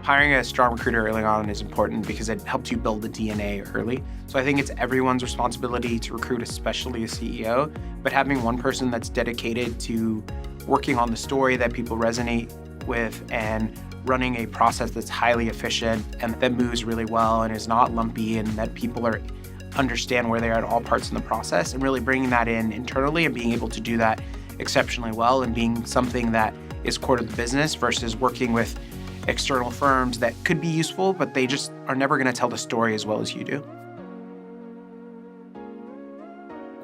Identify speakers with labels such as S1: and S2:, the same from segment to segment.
S1: Hiring a strong recruiter early on is important because it helps you build the DNA early. So I think it's everyone's responsibility to recruit, especially a CEO, but having one person that's dedicated to working on the story that people resonate with and running a process that's highly efficient and that moves really well and is not lumpy and that people understand where they are at all parts in the process, and really bringing that in internally and being able to do that exceptionally well and being something that is core to the business versus working with external firms that could be useful, but they just are never going to tell the story as well as you do.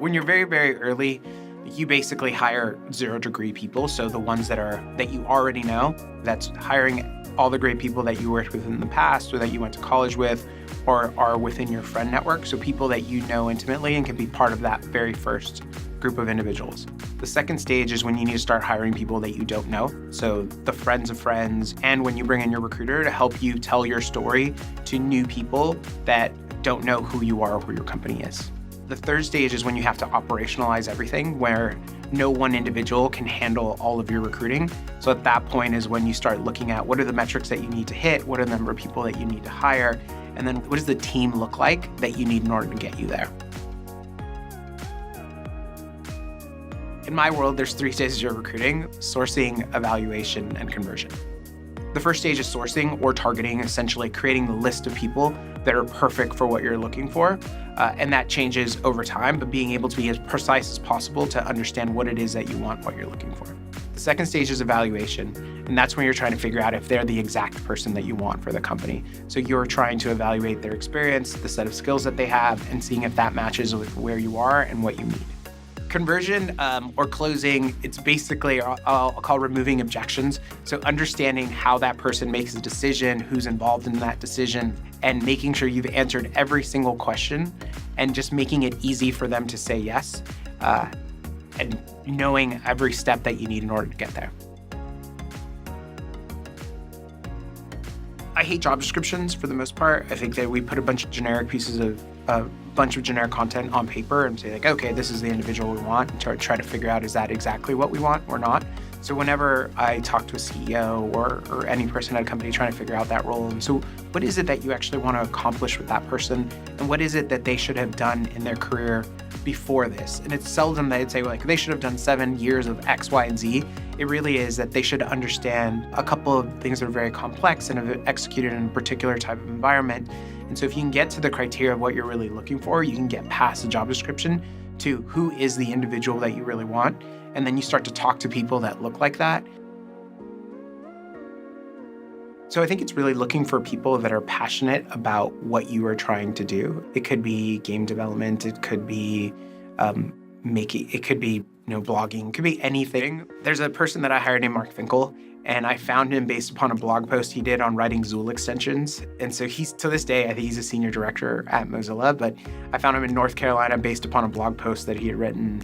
S1: When you're very, very early, you basically hire 0-degree people. So the ones that you already know, that's hiring all the great people that you worked with in the past or that you went to college with or are within your friend network. So people that you know intimately and can be part of that very first group of individuals. The second stage is when you need to start hiring people that you don't know. So the friends of friends, and when you bring in your recruiter to help you tell your story to new people that don't know who you are or who your company is. The third stage is when you have to operationalize everything, where no one individual can handle all of your recruiting. So at that point is when you start looking at what are the metrics that you need to hit, what are the number of people that you need to hire, and then what does the team look like that you need in order to get you there. In my world, there's 3 stages of recruiting: sourcing, evaluation, and conversion. The first stage is sourcing or targeting, essentially creating the list of people that are perfect for what you're looking for. And that changes over time, but being able to be as precise as possible to understand what it is that you want, what you're looking for. The second stage is evaluation, and that's when you're trying to figure out if they're the exact person that you want for the company. So you're trying to evaluate their experience, the set of skills that they have, and seeing if that matches with where you are and what you need. Conversion or closing, it's basically, I'll call removing objections. So understanding how that person makes a decision, who's involved in that decision, and making sure you've answered every single question and just making it easy for them to say yes, and knowing every step that you need in order to get there. I hate job descriptions for the most part. I think that we put a bunch of generic pieces of generic content on paper and say like, okay, this is the individual we want, and try to figure out, is that exactly what we want or not? So whenever I talk to a CEO or any person at a company trying to figure out that role, and so what is it that you actually want to accomplish with that person? And what is it that they should have done in their career before this? And it's seldom that I'd say like, they should have done 7 years of X, Y, and Z. It really is that they should understand a couple of things that are very complex and have executed in a particular type of environment. And so if you can get to the criteria of what you're really looking for, you can get past the job description to who is the individual that you really want. And then you start to talk to people that look like that. So I think it's really looking for people that are passionate about what you are trying to do. It could be game development, it could be blogging, it could be anything. There's a person that I hired named Mark Finkel, and I found him based upon a blog post he did on writing Zool extensions. And so he's, to this day, I think he's a senior director at Mozilla, but I found him in North Carolina based upon a blog post that he had written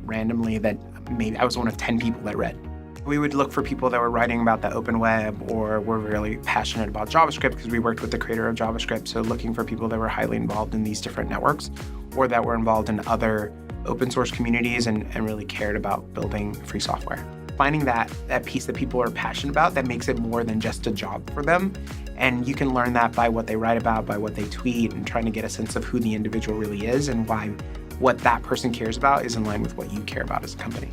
S1: randomly that maybe I was one of 10 people that read. We would look for people that were writing about the open web or were really passionate about JavaScript because we worked with the creator of JavaScript. So looking for people that were highly involved in these different networks or that were involved in other open source communities and really cared about building free software. Finding that piece that people are passionate about that makes it more than just a job for them. And you can learn that by what they write about, by what they tweet, and trying to get a sense of who the individual really is and why what that person cares about is in line with what you care about as a company.